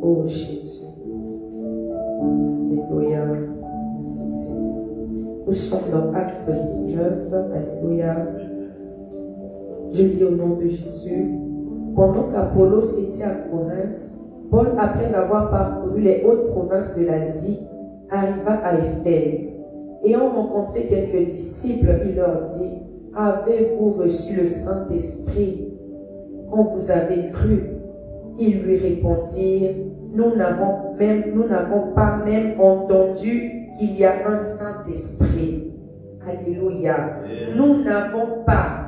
Oh Jésus. Alléluia. Merci Seigneur. Nous sommes dans Acte 19. Alléluia. Je lis au nom de Jésus. Pendant qu'Apollos était à Corinthe, Paul, après avoir parcouru les hautes provinces de l'Asie, arriva à Éphèse. Ayant rencontré quelques disciples, il leur dit: avez-vous reçu le Saint-Esprit quand vous avez cru? Ils lui répondirent: nous n'avons pas même entendu qu'il y a un Saint-Esprit. Alléluia. Nous n'avons pas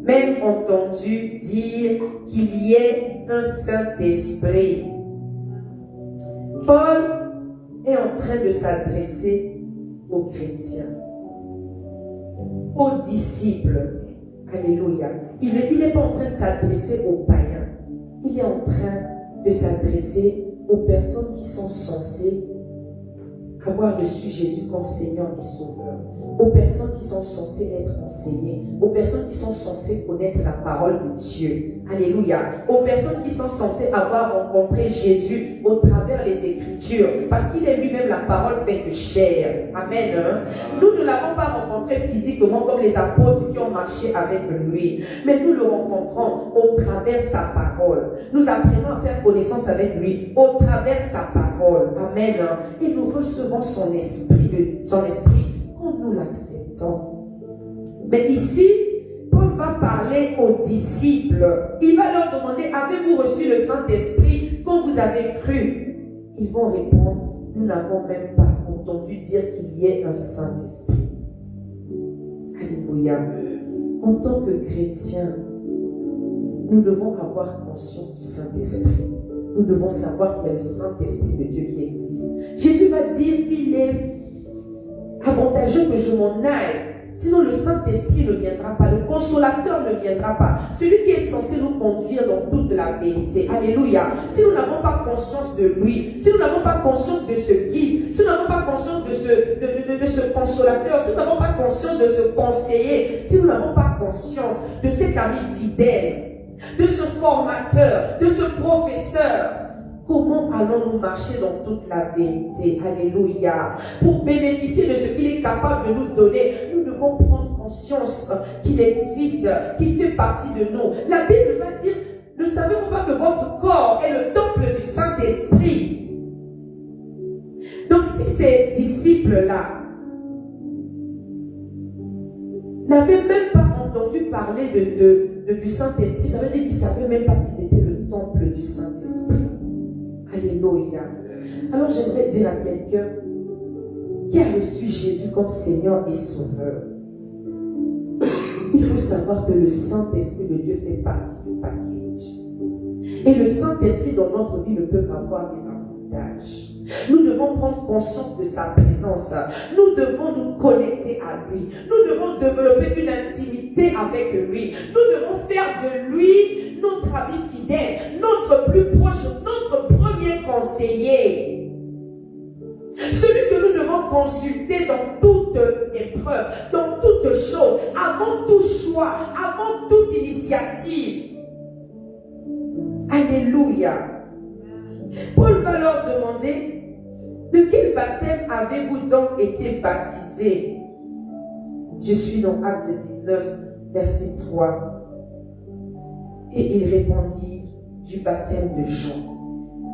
même entendu dire qu'il y ait un Saint-Esprit. Paul est en train de s'adresser aux chrétiens, aux disciples. Alléluia. Il n'est pas en train de s'adresser aux païens. Il est en train de s'adresser aux personnes qui sont censées avoir reçu Jésus comme Seigneur et Sauveur, aux personnes qui sont censées être enseignées, aux personnes qui sont censées connaître la parole de Dieu. Alléluia. Aux personnes qui sont censées avoir rencontré Jésus au travers des Écritures, parce qu'il est lui-même la parole faite de chair. Amen. Nous ne l'avons pas rencontré physiquement comme les apôtres qui ont marché avec lui, mais nous le rencontrons au travers sa parole. Nous apprenons à faire connaissance avec lui au travers sa parole. Amen. Et nous recevons son esprit quand nous l'acceptons. Mais ici, Paul va parler aux disciples. Il va leur demander: avez-vous reçu le Saint-Esprit quand vous avez cru? Ils vont répondre: nous n'avons même pas entendu dire qu'il y ait un Saint-Esprit. Alléluia. En tant que chrétiens, nous devons avoir conscience du Saint-Esprit. Nous devons savoir qu'il y a le Saint-Esprit de Dieu qui existe. Jésus va dire qu'il est avantageux que je m'en aille. Sinon le Saint-Esprit ne viendra pas, le consolateur ne viendra pas. Celui qui est censé nous conduire dans toute la vérité. Alléluia. Si nous n'avons pas conscience de lui, si nous n'avons pas conscience de ce guide, si nous n'avons pas conscience de ce consolateur, si nous n'avons pas conscience de ce conseiller, si nous n'avons pas conscience de cet ami fidèle, de ce formateur, de ce professeur, comment allons-nous marcher dans toute la vérité? Alléluia. Pour bénéficier de ce qu'il est capable de nous donner, nous devons prendre conscience qu'il existe, qu'il fait partie de nous. La Bible va dire: ne savez-vous pas que votre corps est le temple du Saint-Esprit? Donc si ces disciples-là n'avaient même pas entendu parler du Saint-Esprit, ça veut dire qu'ils ne savaient même pas qu'ils étaient le temple du Saint-Esprit. Alléluia. Alors j'aimerais dire à quelqu'un qui a reçu Jésus comme Seigneur et Sauveur, il faut savoir que le Saint-Esprit de Dieu fait partie du package. Et le Saint-Esprit dans notre vie ne peut qu'avoir des avantages. Nous devons prendre conscience de sa présence. Nous devons nous connecter à lui. Nous devons développer une intimité avec lui. Nous devons faire de lui notre ami fidèle, notre plus proche, notre premier conseiller. Celui que nous devons consulter dans toute épreuve, dans toute chose, avant tout choix, avant toute initiative. Alléluia. Paul va leur demander: de quel baptême avez-vous donc été baptisés? Je suis dans Acte 19, verset 3. Et il répondit: du baptême de Jean.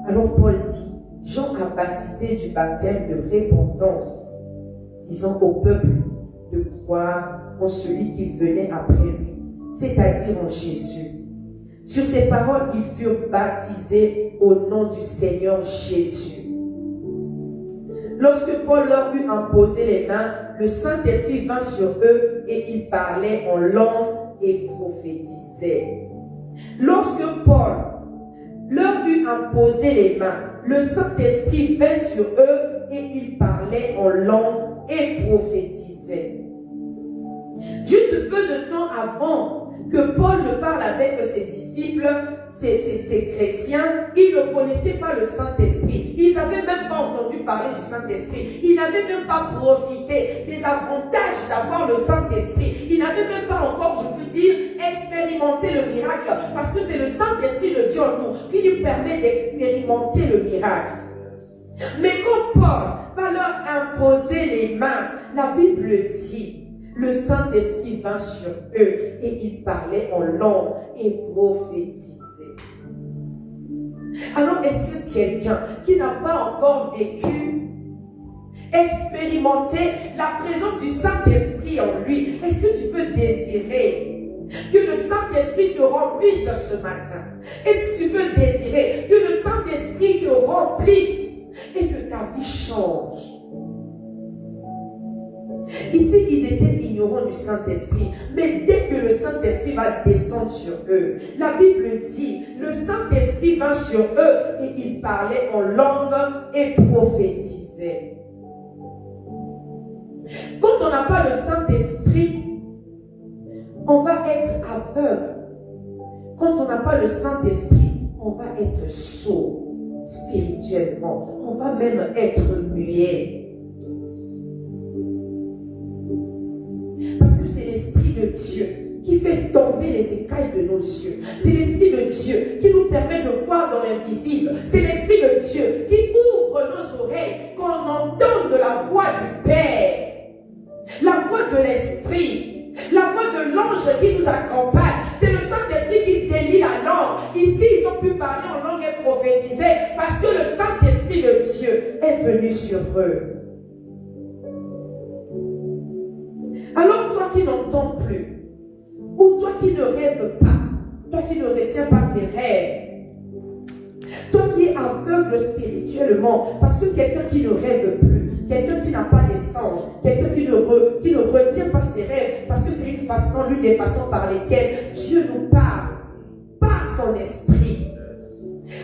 Alors Paul dit: Jean a baptisé du baptême de repentance, disant au peuple de croire en celui qui venait après lui, c'est-à-dire en Jésus. Sur ces paroles, ils furent baptisés au nom du Seigneur Jésus. Lorsque Paul leur eut imposé les mains, le Saint-Esprit vint sur eux et ils parlaient en langue et prophétisaient. Lorsque Paul leur eut imposé les mains, le Saint-Esprit vint sur eux et ils parlaient en langue et prophétisaient. Juste peu de temps avant que Paul ne parle avec ses disciples, ses chrétiens, ils ne connaissaient pas le Saint-Esprit. Ils n'avaient même pas entendu parler du Saint-Esprit. Ils n'avaient même pas profité des avantages d'avoir le Saint-Esprit. Ils n'avaient même pas encore, je peux dire, expérimenté le miracle. Parce que c'est le Saint-Esprit de Dieu en nous qui nous permet d'expérimenter le miracle. Mais quand Paul va leur imposer les mains, la Bible dit, le Saint-Esprit vint sur eux et ils parlaient en langue et prophétisaient. Alors, est-ce que quelqu'un qui n'a pas encore vécu, expérimenté la présence du Saint-Esprit en lui, est-ce que tu peux désirer que le Saint-Esprit te remplisse ce matin? Est-ce que tu peux désirer que le Saint-Esprit te remplisse et que ta vie change? Ici, ils étaient ignorants du Saint-Esprit, mais dès que le Saint-Esprit va descendre sur eux, la Bible dit, le Saint-Esprit vint sur eux et ils parlaient en langue et prophétisaient. Quand on n'a pas le Saint-Esprit, on va être aveugle. Quand on n'a pas le Saint-Esprit, on va être sourd spirituellement. On va même être muet. Parce que c'est l'Esprit de Dieu qui fait tomber les écailles de nos yeux. C'est l'Esprit de Dieu qui nous permet de voir dans l'invisible. C'est l'Esprit de Dieu qui ouvre nos oreilles, qu'on entende la voix du Père, la voix de l'Esprit, la voix de l'ange qui nous accompagne. C'est le Saint-Esprit qui délie la langue. Ici, ils ont pu parler en langue et prophétiser parce que le Saint-Esprit de Dieu est venu sur eux. Alors toi qui n'entends plus, ou toi qui ne rêves pas, toi qui ne retiens pas tes rêves, toi qui es aveugle spirituellement, parce que quelqu'un qui ne rêve plus, quelqu'un qui n'a pas d'essence, quelqu'un qui ne retient pas ses rêves, parce que c'est l'une des façons par lesquelles Dieu nous parle, par son esprit.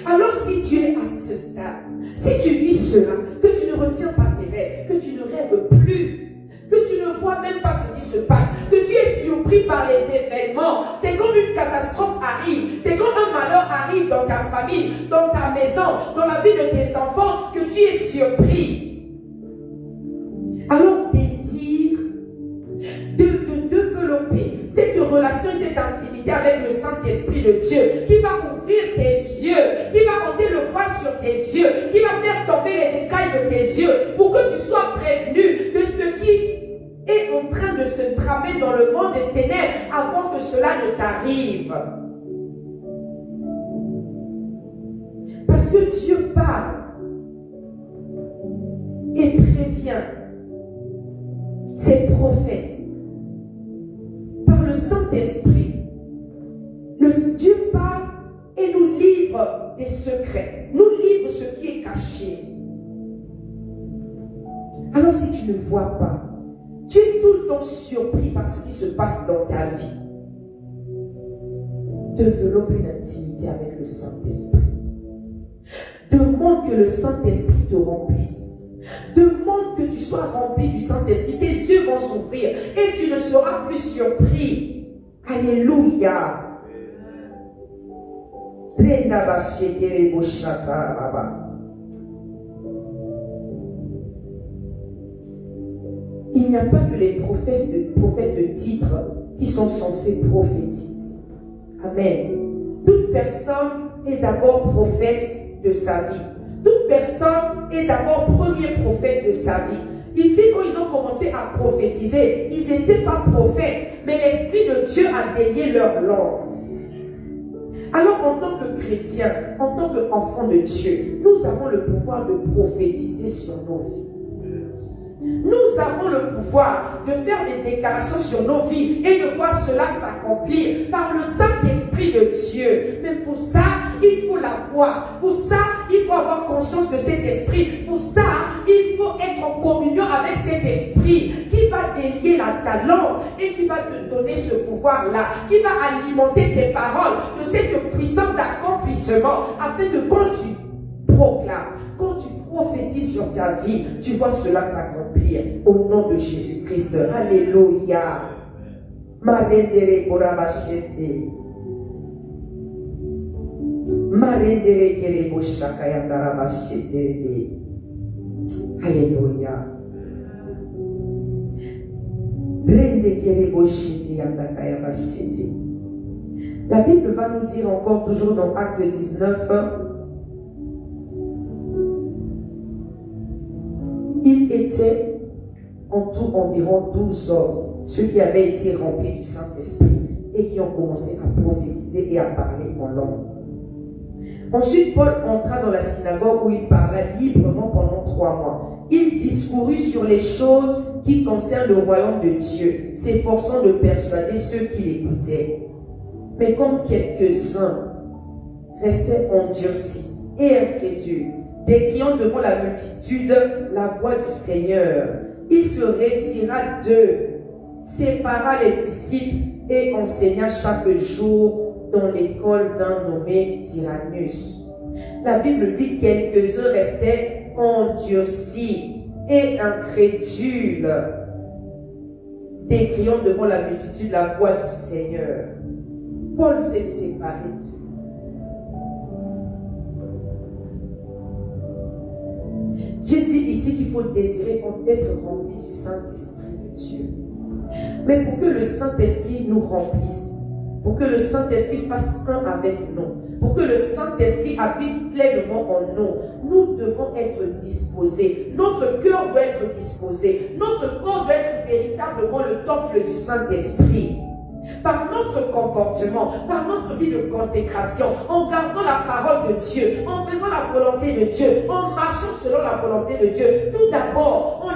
Alors si tu es à ce stade, si tu vis cela, que tu ne retiens pas tes rêves, que tu ne rêves plus, que tu ne vois même pas ce qui se passe, que tu es surpris par les événements, c'est comme une catastrophe arrive, c'est comme un malheur arrive dans ta famille, dans ta maison, dans la vie de tes enfants, que tu es surpris. Alors désire de développer cette relation, cette intimité avec le Saint-Esprit de Dieu, qui va ouvrir tes yeux, qui va ôter le voile sur tes yeux, qui va faire tomber les écailles de tes yeux, pour que tu sois prévenu de ce qui est en train de se tramer dans le monde des ténèbres avant que cela ne t'arrive. Parce que Dieu parle et prévient ses prophètes par le Saint-Esprit. Dieu parle et nous livre des secrets, nous livre ce qui est caché. Alors si tu ne vois pas, tu es tout le temps surpris par ce qui se passe dans ta vie. Développe une intimité avec le Saint-Esprit. Demande que le Saint-Esprit te remplisse. Demande que tu sois rempli du Saint-Esprit. Tes yeux vont s'ouvrir et tu ne seras plus surpris. Alléluia. Il n'y a pas que les prophètes de titre qui sont censés prophétiser. Amen. Toute personne est d'abord prophète de sa vie. Toute personne est d'abord premier prophète de sa vie. Ici, quand ils ont commencé à prophétiser, ils n'étaient pas prophètes, mais l'Esprit de Dieu a délié leur langue. Alors, en tant que chrétiens, en tant qu'enfants de Dieu, nous avons le pouvoir de prophétiser sur nos vies. Nous avons le pouvoir de faire des déclarations sur nos vies et de voir cela s'accomplir par le Saint-Esprit de Dieu. Mais pour ça, il faut la foi. Pour ça, il faut avoir conscience de cet esprit. Pour ça, il faut être en communion avec cet esprit qui va délier ta langue et qui va te donner ce pouvoir-là, qui va alimenter tes paroles de cette puissance d'accomplissement afin que quand tu proclames, quand tu prophétises sur ta vie, tu vois cela s'accomplir au nom de Jésus-Christ. Alléluia. Marendere Borabashete. Marendere Kerebo Shakayandarabashete. Alléluia. Rende Kerebo Shiti Yandakayabashete. La Bible va nous dire encore, toujours dans Acte 19, il était en tout environ 12 hommes, ceux qui avaient été remplis du Saint-Esprit et qui ont commencé à prophétiser et à parler en langue. Ensuite, Paul entra dans la synagogue où il parla librement pendant 3 mois. Il discourut sur les choses qui concernent le royaume de Dieu, s'efforçant de persuader ceux qui l'écoutaient. Mais comme quelques-uns restaient endurcis et incrédules, décriant devant la multitude la voix du Seigneur, il se retira d'eux, sépara les disciples et enseigna chaque jour dans l'école d'un nommé Tyrannus. La Bible dit que quelques-uns restaient endurcis et incrédules, décriant devant la multitude la voix du Seigneur. Paul s'est séparé d'eux. J'ai dit ici qu'il faut désirer être rempli du Saint-Esprit de Dieu. Mais pour que le Saint-Esprit nous remplisse, pour que le Saint-Esprit fasse un avec nous, pour que le Saint-Esprit habite pleinement en nous, nous devons être disposés. Notre cœur doit être disposé. Notre corps doit être véritablement le temple du Saint-Esprit. Par notre comportement, par notre vie de consécration, en gardant la parole de Dieu, en faisant la volonté de Dieu, en marchant selon la volonté de Dieu, tout d'abord en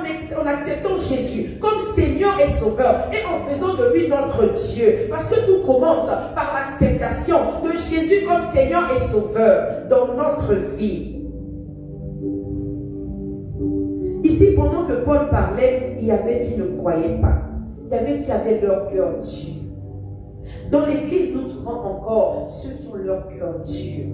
acceptant Jésus comme Seigneur et Sauveur et en faisant de lui notre Dieu. Parce que tout commence par l'acceptation de Jésus comme Seigneur et Sauveur dans notre vie. Ici, pendant que Paul parlait, il y avait qui ne croyaient pas. Il y avait qui avaient leur cœur dur. Dans l'église, nous trouvons encore ceux qui ont leur cœur dur.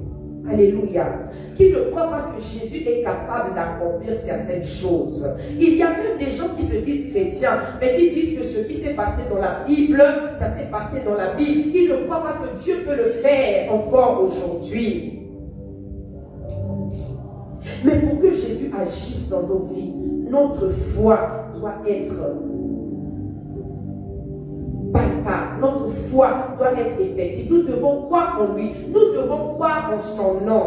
Alléluia. Qui ne croient pas que Jésus est capable d'accomplir certaines choses. Il y a même des gens qui se disent chrétiens, mais qui disent que ce qui s'est passé dans la Bible, ça s'est passé dans la Bible. Ils ne croient pas que Dieu peut le faire encore aujourd'hui. Mais pour que Jésus agisse dans nos vies, notre foi doit être palpable. Notre foi doit être effective. Nous devons croire en lui. Nous devons croire en son nom.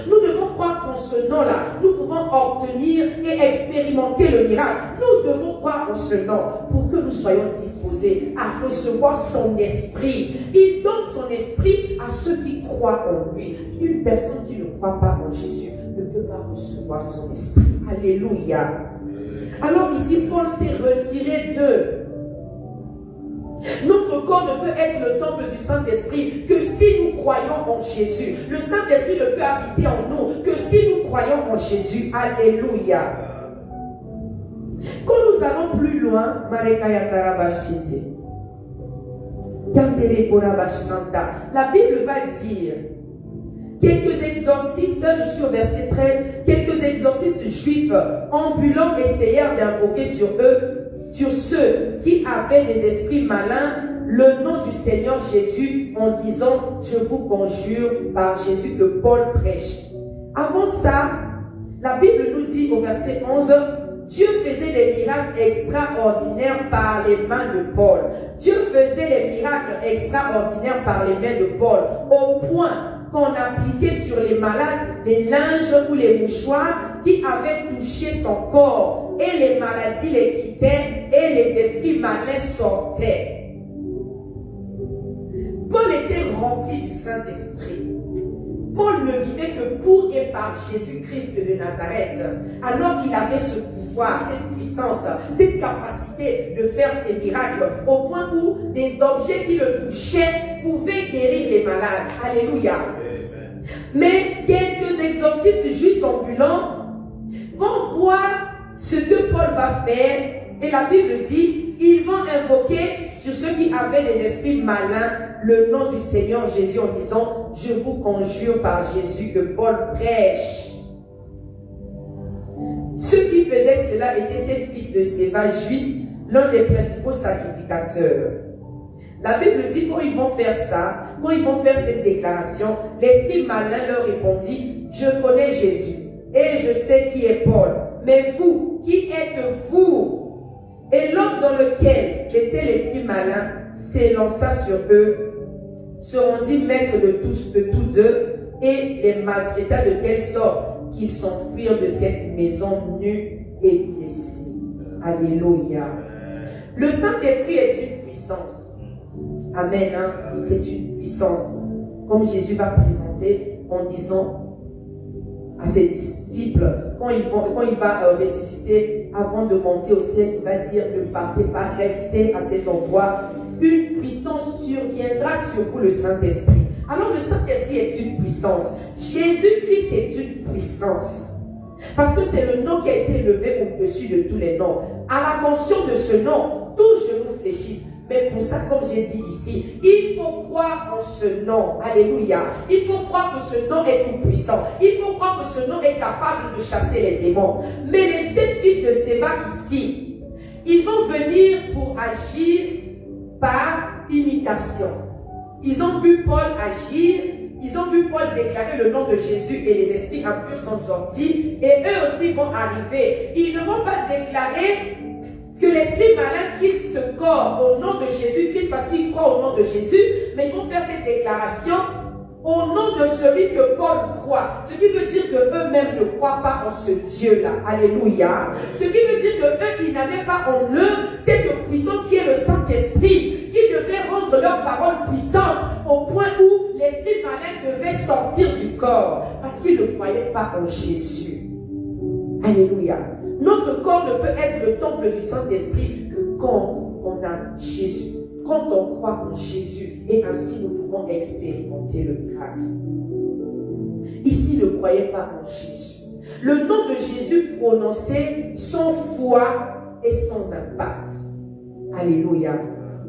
Nous devons croire qu'en ce nom-là, nous pouvons obtenir et expérimenter le miracle. Nous devons croire en ce nom pour que nous soyons disposés à recevoir son esprit. Il donne son esprit à ceux qui croient en lui. Une personne qui ne croit pas en Jésus ne peut pas recevoir son esprit. Alléluia. Alors ici, Paul s'est retiré d'eux. Notre corps ne peut être le temple du Saint-Esprit que si nous croyons en Jésus. Le Saint-Esprit ne peut habiter en nous que si nous croyons en Jésus. Alléluia. Quand nous allons plus loin, la Bible va dire quelques exorcistes, je suis au verset 13, quelques exorcistes juifs ambulants essayèrent d'invoquer sur ceux qui avaient des esprits malins, le nom du Seigneur Jésus, en disant, je vous conjure par Jésus que Paul prêche. Avant ça, la Bible nous dit au verset 11, Dieu faisait des miracles extraordinaires par les mains de Paul. Dieu faisait des miracles extraordinaires par les mains de Paul, au point qu'on appliquait sur les malades les linges ou les mouchoirs qui avaient touché son corps, et les maladies les quittaient et les esprits malins sortaient. Paul était rempli du Saint-Esprit. Paul ne vivait que pour et par Jésus-Christ de Nazareth, alors qu'il avait ce pouvoir, cette puissance, cette capacité de faire ces miracles, au point où des objets qui le touchaient pouvaient guérir les malades. Alléluia. Mais quelques exorcistes juifs ambulants vont voir ce que Paul va faire, et la Bible dit, ils vont invoquer sur ceux qui avaient des esprits malins le nom du Seigneur Jésus en disant, je vous conjure par Jésus que Paul prêche. Ceux qui faisaient cela étaient 7 fils de Séva juifs, l'un des principaux sacrificateurs. La Bible dit quand ils vont faire ça, quand ils vont faire cette déclaration, l'esprit malin leur répondit, je connais Jésus et je sais qui est Paul. Mais vous, qui êtes-vous? Et l'homme dans lequel était l'esprit malin s'élança sur eux, se rendit maître de tous deux et les maltraita de telle sorte qu'ils s'enfuirent de cette maison nus et blessés. Alléluia. Le Saint-Esprit est une puissance. Amen. Hein? C'est une puissance. Comme Jésus va présenter en disant à ses disciples, quand il va ressusciter, avant de monter au ciel, il va dire, ne partez pas, restez à cet endroit. Une puissance surviendra sur vous, le Saint-Esprit. Alors le Saint-Esprit est une puissance. Jésus-Christ est une puissance. Parce que c'est le nom qui a été levé au-dessus de tous les noms. À la mention de ce nom, tous genoux fléchissent. Mais pour ça, comme j'ai dit ici, il faut croire en ce nom. Alléluia. Il faut croire que ce nom est tout puissant. Il faut croire que ce nom est capable de chasser les démons. Mais les 7 fils de Séba ici, ils vont venir pour agir par imitation. Ils ont vu Paul agir, ils ont vu Paul déclarer le nom de Jésus et les esprits impurs sont sortis et eux aussi vont arriver. Ils ne vont pas déclarer que l'esprit malin quitte ce corps au nom de Jésus-Christ parce qu'ils croient au nom de Jésus, mais ils vont faire cette déclaration au nom de celui que Paul croit. Ce qui veut dire qu'eux-mêmes ne croient pas en ce Dieu-là. Alléluia. Ce qui veut dire qu'eux, ils n'avaient pas en eux cette puissance qui est le Saint-Esprit, qui devait rendre leur parole puissante au point où l'esprit malin devait sortir du corps parce qu'ils ne croyaient pas en Jésus. Alléluia. Notre corps ne peut être le temple du Saint-Esprit que quand on a Jésus, quand on croit en Jésus, et ainsi nous pouvons expérimenter le miracle. Ici, ne croyez pas en Jésus. Le nom de Jésus prononcé sans foi et sans impact. Alléluia.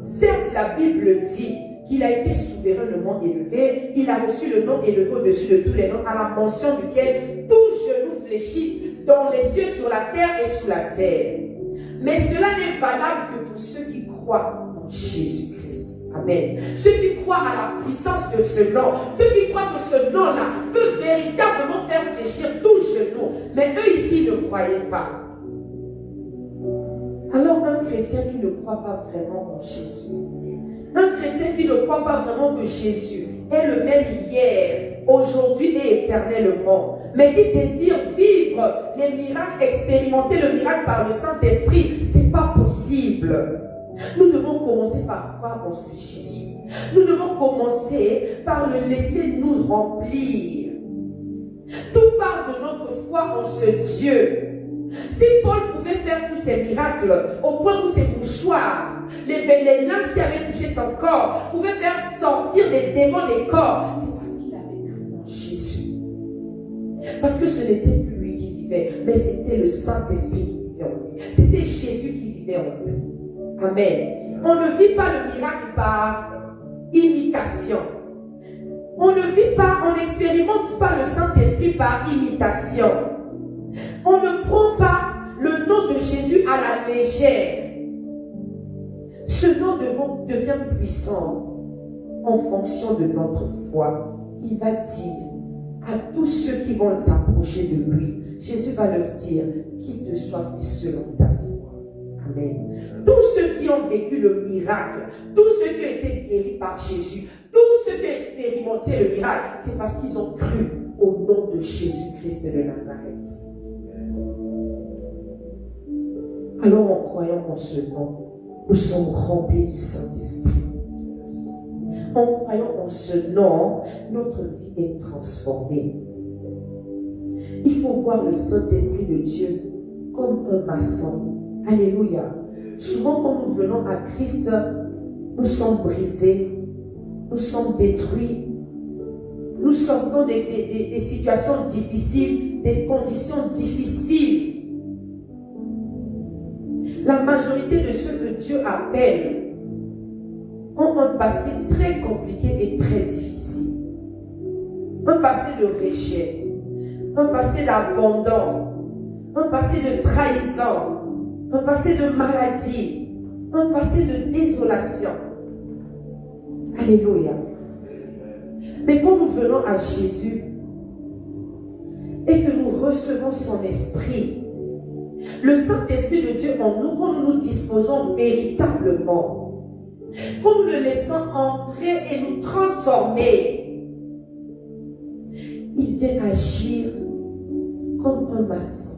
Certes, la Bible dit qu'il a été souverainement élevé, il a reçu le nom élevé au-dessus de tous les noms, à la mention duquel tous genoux fléchissent dans les cieux, sur la terre et sous la terre. Mais cela n'est valable que pour ceux qui croient en Jésus-Christ. Amen. Ceux qui croient à la puissance de ce nom, ceux qui croient que ce nom-là peut véritablement faire fléchir tous genoux. Mais eux ici ne croyaient pas. Alors un chrétien qui ne croit pas vraiment en Jésus, un chrétien qui ne croit pas vraiment que Jésus est le même hier, aujourd'hui et éternellement, mais qui désire vivre les miracles, expérimenter le miracle par le Saint-Esprit, c'est pas possible. Nous devons commencer par croire en ce Jésus. Nous devons commencer par le laisser nous remplir. Tout part de notre foi en ce Dieu. Si Paul pouvait faire tous ces miracles, au point où ses mouchoirs, les linges qui avaient touché son corps, pouvaient faire sortir des démons des corps, c'est parce qu'il avait cru en Jésus. Parce que ce n'était plus lui qui vivait, mais c'était le Saint-Esprit qui vivait en lui. C'était Jésus qui vivait en lui. Amen. On ne vit pas le miracle par imitation. On ne vit pas, on n'expérimente pas le Saint-Esprit par imitation. On ne prend pas le nom de Jésus à la légère. Ce nom devient puissant en fonction de notre foi. Il va dire à tous ceux qui vont s'approcher de lui, Jésus va leur dire qu'il te soit fait selon ta foi. Amen. Tous ceux qui ont vécu le miracle, tous ceux qui ont été guéris par Jésus, tous ceux qui ont expérimenté le miracle, c'est parce qu'ils ont cru au nom de Jésus-Christ de Nazareth. Alors en croyant en ce nom, nous sommes remplis du Saint-Esprit. En croyant en ce nom, notre vie est transformée. Il faut voir le Saint-Esprit de Dieu comme un maçon. Alléluia. Souvent quand nous venons à Christ, nous sommes brisés, nous sommes détruits, nous sortons des situations difficiles, des conditions difficiles. La majorité de ceux que Dieu appelle ont un passé très compliqué et très difficile. Un passé de rejet, un passé d'abandon, un passé de trahison, un passé de maladie, un passé de désolation. Alléluia. Mais quand nous venons à Jésus et que nous recevons son esprit, le Saint-Esprit de Dieu en nous, quand nous nous disposons véritablement, quand nous le laissons entrer et nous transformer, il vient agir comme un maçon,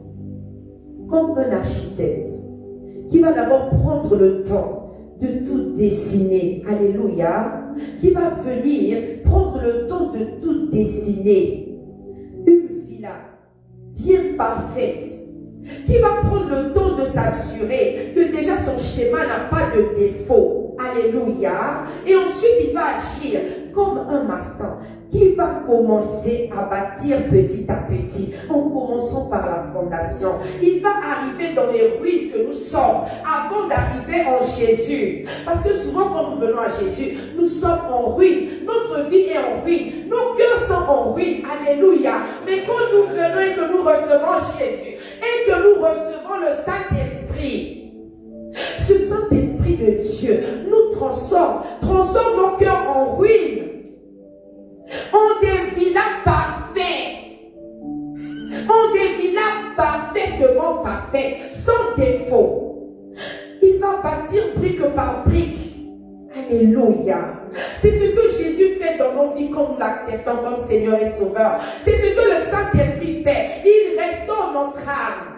comme un architecte, qui va d'abord prendre le temps de tout dessiner. Alléluia. Qui va venir prendre le temps de tout dessiner. Une villa bien parfaite. Qui va prendre le temps de s'assurer que déjà son schéma n'a pas de défaut. Alléluia. Et ensuite il va agir comme un maçon qui va commencer à bâtir petit à petit, en commençant par la fondation. Il va arriver dans les ruines que nous sommes avant d'arriver en Jésus. Parce que souvent quand nous venons à Jésus, nous sommes en ruine. Notre vie est en ruine. Nos cœurs sont en ruine. Alléluia. Mais quand nous venons et que nous recevons Jésus, et que nous recevons le Saint-Esprit, ce Saint-Esprit de Dieu nous transforme nos cœurs en ruine, en des villas parfaits, en des villas parfaitement parfaites, sans défaut. Il va bâtir brique par brique. Alléluia. C'est ce que Jésus fait dans nos vies quand nous l'acceptons comme Seigneur et Sauveur. C'est ce que le Saint-Esprit fait. Il restaure notre âme.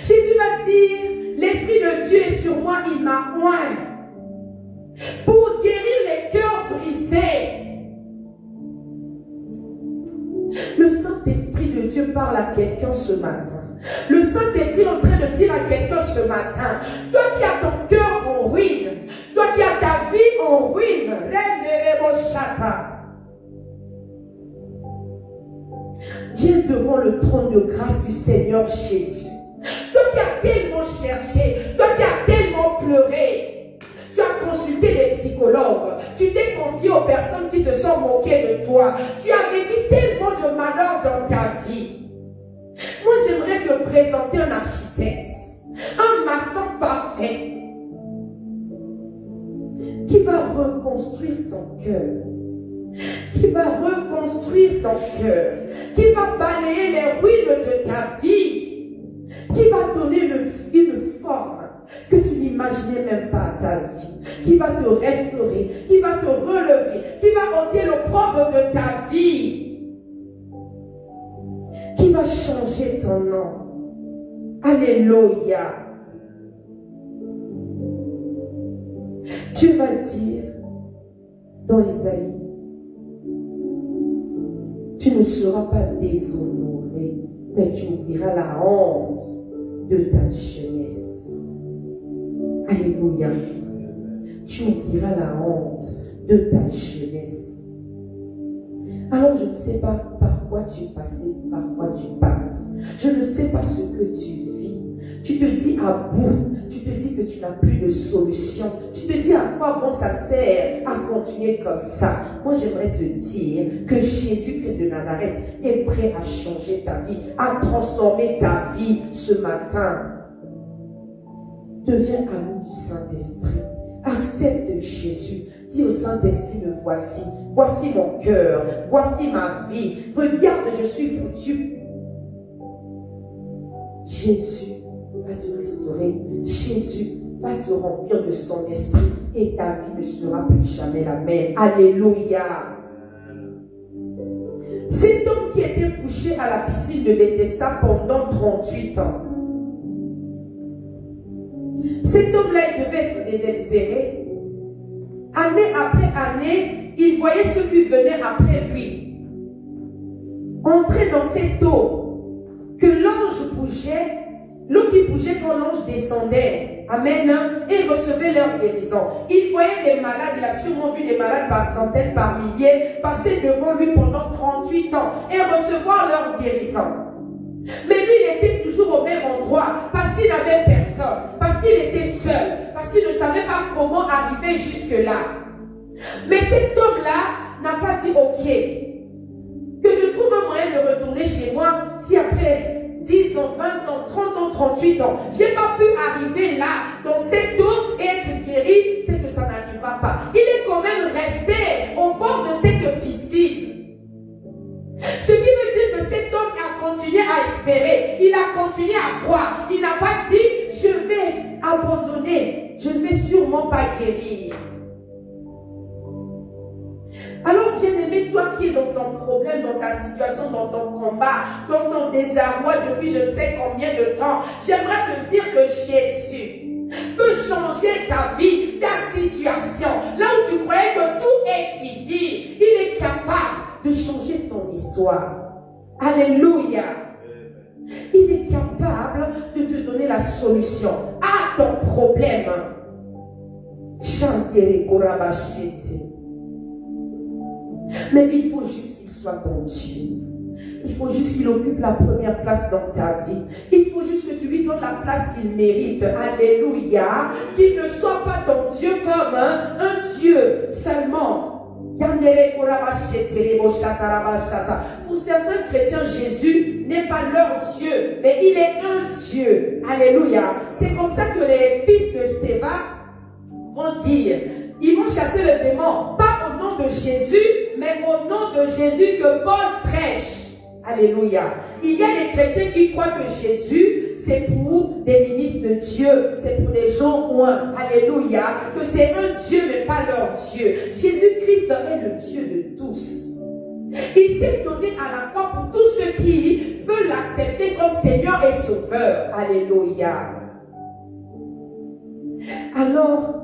Jésus va dire, l'Esprit de Dieu est sur moi, il m'a oint pour guérir les cœurs brisés. Le Saint-Esprit de Dieu parle à quelqu'un ce matin. Le Saint-Esprit est en train de dire à quelqu'un ce matin, toi qui as ton cœur en ruine, toi qui as ta vie en ruine, viens devant le trône de grâce du Seigneur Jésus. Toi qui as tellement cherché, toi qui as tellement pleuré, tu as consulté des psychologues, tu t'es confié aux personnes qui se sont moquées de toi, tu as vécu tellement de malheur dans ta vie. Moi, j'aimerais te présenter un architecte, un maçon parfait, qui va reconstruire ton cœur, qui va reconstruire ton cœur, qui va balayer les ruines de ta vie, qui va donner une forme que tu n'imaginais même pas à ta vie, qui va te restaurer, qui va te relever, qui va ôter l'opprobre de ta vie, qui va changer ton nom. Alléluia. Dieu va dire dans Isaïe, tu ne seras pas déshonoré, mais tu oublieras la honte de ta jeunesse. Alléluia. Tu oublieras la honte de ta jeunesse. Alors je ne sais pas par quoi tu es passé, par quoi tu passes. Je ne sais pas ce que tu vis. Tu te dis à bout, tu te dis que tu n'as plus de solution. Tu te dis à quoi bon ça sert à continuer comme ça. Moi j'aimerais te dire que Jésus-Christ de Nazareth est prêt à changer ta vie, à transformer ta vie ce matin. Deviens ami du Saint-Esprit. Accepte Jésus. Dis au Saint-Esprit, me voici. Voici mon cœur. Voici ma vie. Regarde, je suis foutu. Jésus va te restaurer. Jésus va te remplir de son esprit. Et ta vie ne sera plus jamais la même. Alléluia. Cet homme qui était couché à la piscine de Bethesda pendant 38 ans. Cet homme-là, il devait être désespéré. Année après année, il voyait ceux qui venaient après lui entrer dans cette eau, que l'ange bougeait, l'eau qui bougeait quand l'ange descendait, amen, et recevait leur guérison. Il voyait des malades, il a sûrement vu des malades par centaines, par milliers, passer devant lui pendant 38 ans et recevoir leur guérison. Mais lui, il était toujours au même endroit parce qu'il n'avait personne, parce qu'il était seul, parce qu'il ne savait pas comment arriver jusque-là. Mais cet homme-là n'a pas dit ok, que je trouve un moyen de retourner chez moi si après 10 ans, 20 ans, 30 ans, 38 ans, je n'ai pas pu arriver là, dans cette eau et être guéri, c'est que ça n'arrivera pas. Il est quand même espérer. Il a continué à croire. Il n'a pas dit, je vais abandonner. Je ne vais sûrement pas guérir. Alors, bien-aimé, toi qui es dans ton problème, dans ta situation, dans ton combat, dans ton désarroi depuis je ne sais combien de temps, j'aimerais te dire que Jésus peut changer ta vie, ta situation. Là où tu croyais que tout est fini, il est capable de changer ton histoire. Alléluia. Il est capable de te donner la solution à ton problème. Mais il faut juste qu'il soit ton Dieu. Il faut juste qu'il occupe la première place dans ta vie. Il faut juste que tu lui donnes la place qu'il mérite. Alléluia. Qu'il ne soit pas ton Dieu comme un Dieu seulement. Pour certains chrétiens, Jésus n'est pas leur Dieu, mais il est un Dieu. Alléluia. C'est comme ça que les fils de Sceva vont dire, ils vont chasser le démon, pas au nom de Jésus, mais au nom de Jésus que Paul prêche. Alléluia. Il y a des chrétiens qui croient que Jésus, c'est pour des ministres de Dieu, c'est pour des gens loin. Alléluia. Que c'est un Dieu, mais pas leur Dieu. Jésus-Christ est le Dieu de tous. Il s'est donné à la croix pour tous ceux qui veulent l'accepter comme Seigneur et Sauveur. Alléluia. Alors,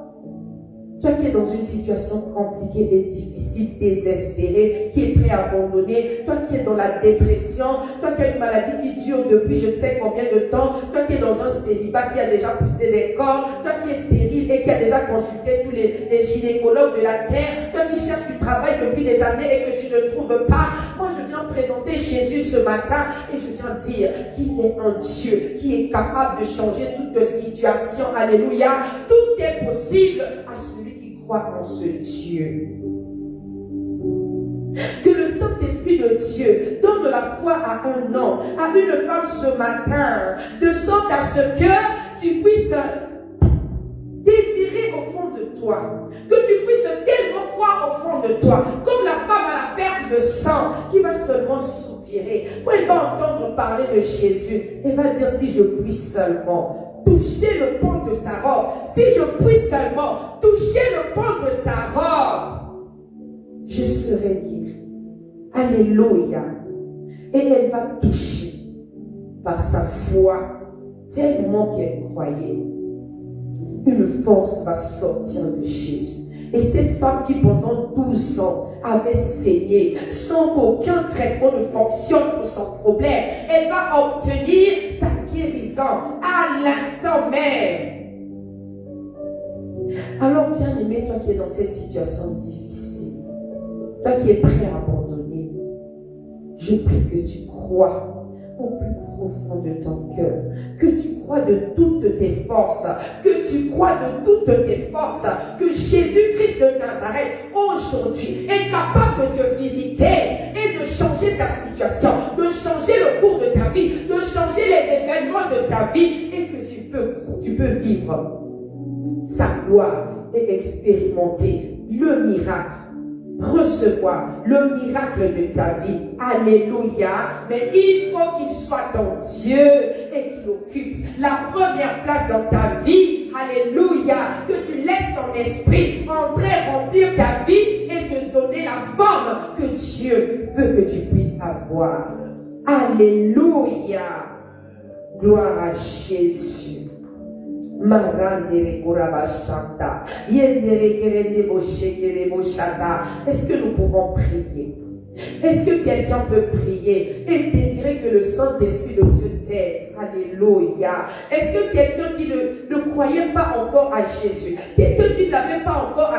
toi qui es dans une situation compliquée et difficile, désespérée, qui est prêt à abandonner, toi qui es dans la dépression, toi qui as une maladie qui dure depuis je ne sais combien de temps, toi qui es dans un célibat qui a déjà poussé des corps, toi qui es stérile et qui a déjà consulté tous les gynécologues de la terre, toi qui cherches du travail depuis des années et que tu ne trouves pas, moi je viens présenter Jésus ce matin et je viens dire qu'il est un Dieu qui est capable de changer toute situation. Alléluia. Tout est possible à celui qui croit en ce Dieu. Que le Saint-Esprit de Dieu donne de la foi à un homme, à une femme ce matin, de sorte à ce que tu puisses désirer au fond de toi, que tu puisses tellement croire au fond de toi, comme la femme à la perte de sang qui va seulement soupirer. Quand elle va entendre parler de Jésus, elle va dire si je puis seulement toucher le pan de sa robe, si je puis seulement toucher le pan de sa robe, je serai guérie. Alléluia. Et elle va toucher par sa foi tellement qu'elle croyait. Une force va sortir de Jésus. Et cette femme qui pendant 12 ans avait saigné sans qu'aucun traitement ne fonctionne pour son problème, elle va obtenir sa guérison à l'instant même. Alors bien aimé, toi qui es dans cette situation difficile, toi qui es prêt à abandonner, je prie que tu crois au plus profond de ton cœur, que tu crois de toutes tes forces, que tu crois de toutes tes forces que Jésus-Christ de Nazareth aujourd'hui est capable de te visiter et de changer ta situation, de changer le cours de ta vie, de changer les événements de ta vie et que tu peux vivre sa gloire et expérimenter le miracle. Recevoir le miracle de ta vie. Alléluia. Mais il faut qu'il soit ton Dieu et qu'il occupe la première place dans ta vie. Alléluia. Que tu laisses ton esprit entrer, remplir ta vie et te donner la forme que Dieu veut que tu puisses avoir. Alléluia. Gloire à Jésus. Est-ce que nous pouvons prier? Est-ce que quelqu'un peut prier et désirer que le Saint-Esprit de Dieu t'aide? Alléluia. Est-ce que quelqu'un qui ne croyait pas encore à Jésus, quelqu'un qui ne l'avait pas encore